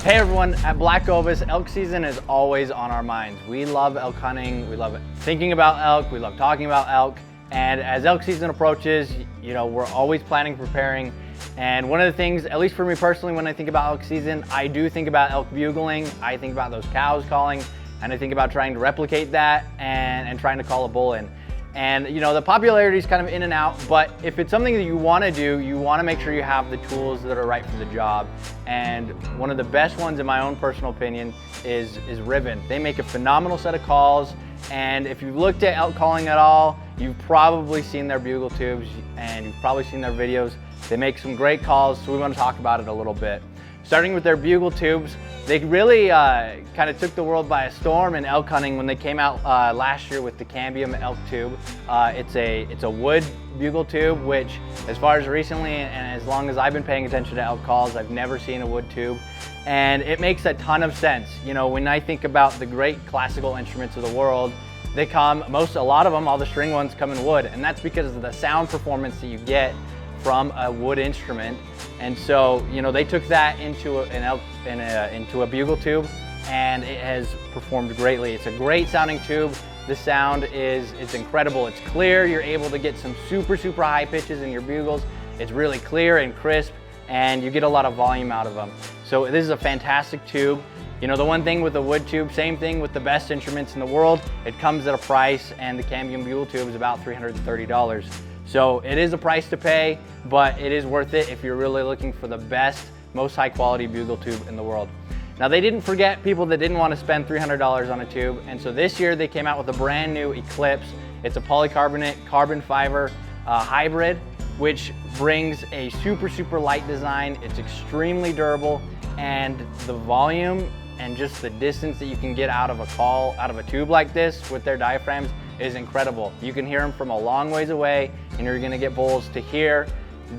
Hey everyone, at Black Ovis, elk season is always on our minds. We love elk hunting, we love thinking about elk, we love talking about elk, and as elk season approaches, you know, we're always planning, preparing, and one of the things, at least for me personally, when I think about elk season, I do think about elk bugling, I think about those cows calling, and I think about trying to replicate that and trying to call a bull in. And you know, the popularity is kind of in and out, but if it's something that you want to do, you want to make sure you have the tools that are right for the job. And one of the best ones, in my own personal opinion, is Riven. They make a phenomenal set of calls, and if you've looked at elk calling at all, you've probably seen their bugle tubes and you've probably seen their videos. They make some great calls, so we want to talk about it a little bit. Starting with their bugle tubes, they really kind of took the world by a storm in elk hunting when they came out last year with the cambium elk tube. It's a wood bugle tube, which as far as recently and as long as I've been paying attention to elk calls, I've never seen a wood tube. And it makes a ton of sense. You know, when I think about the great classical instruments of the world, they come, a lot of them, all the string ones come in wood, and that's because of the sound performance that you get from a wood instrument. And so, you know, they took that into a bugle tube, and it has performed greatly. It's a great sounding tube. The sound it's incredible. It's clear. You're able to get some super high pitches in your bugles. It's really clear and crisp, and you get a lot of volume out of them. So this is a fantastic tube. You know, the one thing with the wood tube, same thing with the best instruments in the world, it comes at a price, and the cambium bugle tube is about $330. So it is a price to pay, but it is worth it if you're really looking for the best, most high quality bugle tube in the world. Now, they didn't forget people that didn't want to spend $300 on a tube, and so this year they came out with a brand new Eclipse. It's a polycarbonate carbon fiber hybrid, which brings a super light design. It's extremely durable, and the volume and just the distance that you can get out of a tube like this with their diaphragms is incredible. You can hear them from a long ways away, and you're gonna get bulls to hear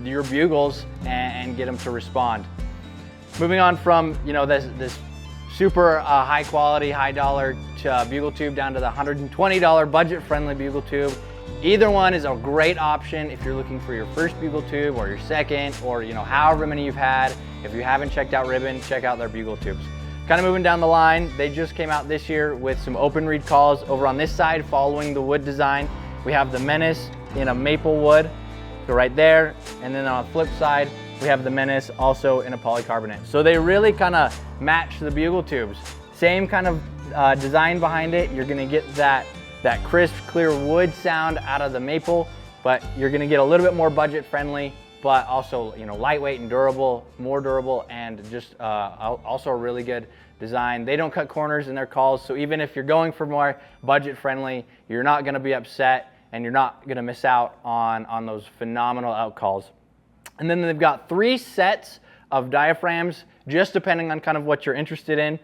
your bugles and get them to respond. Moving on from, you know, this super high quality, high dollar bugle tube down to the $120 budget friendly bugle tube. Either one is a great option if you're looking for your first bugle tube or your second, or you know, however many you've had. If you haven't checked out Riven, check out their bugle tubes. Kind of moving down the line, they just came out this year with some open reed calls. Over on this side, following the wood design, we have the Menace in a maple wood, so right there. And then on the flip side, we have the Menace also in a polycarbonate. So they really kind of match the bugle tubes. Same kind of design behind it. You're gonna get that crisp, clear wood sound out of the maple, but you're gonna get a little bit more budget friendly, but also, you know, lightweight and durable, more durable, and just also a really good design. They don't cut corners in their calls, so even if you're going for more budget friendly, you're not gonna be upset, and you're not gonna miss out on those phenomenal elk calls. And then they've got 3 sets of diaphragms, just depending on kind of what you're interested in.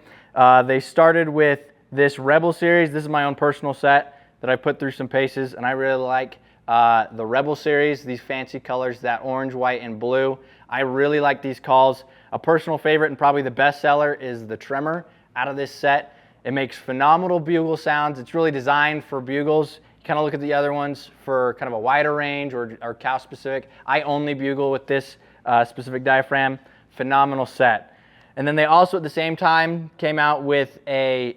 They started with this Rebel series. This is my own personal set that I put through some paces, and I really like the Rebel series, these fancy colors, that orange, white, and blue. I really like these calls. A personal favorite and probably the best seller is the Tremor out of this set. It makes phenomenal bugle sounds. It's really designed for bugles. You kind of look at the other ones for kind of a wider range or cow specific. I only bugle with this specific diaphragm. Phenomenal set. And then they also at the same time came out with the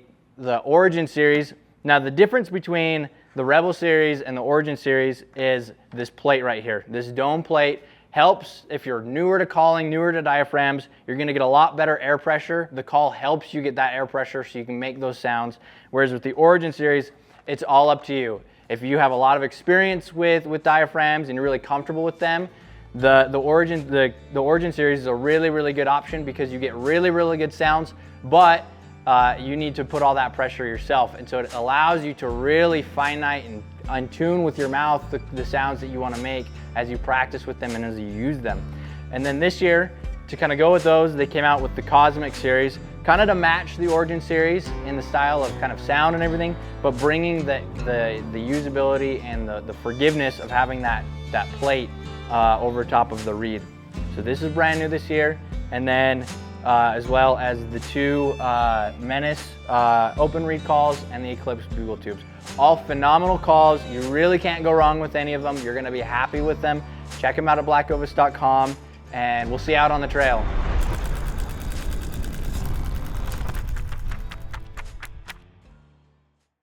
Origin series. Now the difference between the Rebel series and the Origin series is this plate right here. This dome plate helps if you're newer to calling, newer to diaphragms. You're gonna get a lot better air pressure. The call helps you get that air pressure so you can make those sounds. Whereas with the Origin series, it's all up to you. If you have a lot of experience with diaphragms and you're really comfortable with them, the Origin series is a really good option because you get really good sounds, but you need to put all that pressure yourself, and so it allows you to really finite and tune with your mouth the sounds that you want to make as you practice with them and as you use them. And then this year, to kind of go with those, they came out with the Cosmic series, kind of to match the Origin series in the style of kind of sound and everything, but bringing the usability and the forgiveness of having that plate over top of the reed. So this is brand new this year, and then as well as the 2 Menace open reed calls and the Eclipse bugle tubes. All phenomenal calls. You really can't go wrong with any of them. You're gonna be happy with them. Check them out at blackovis.com, and we'll see you out on the trail.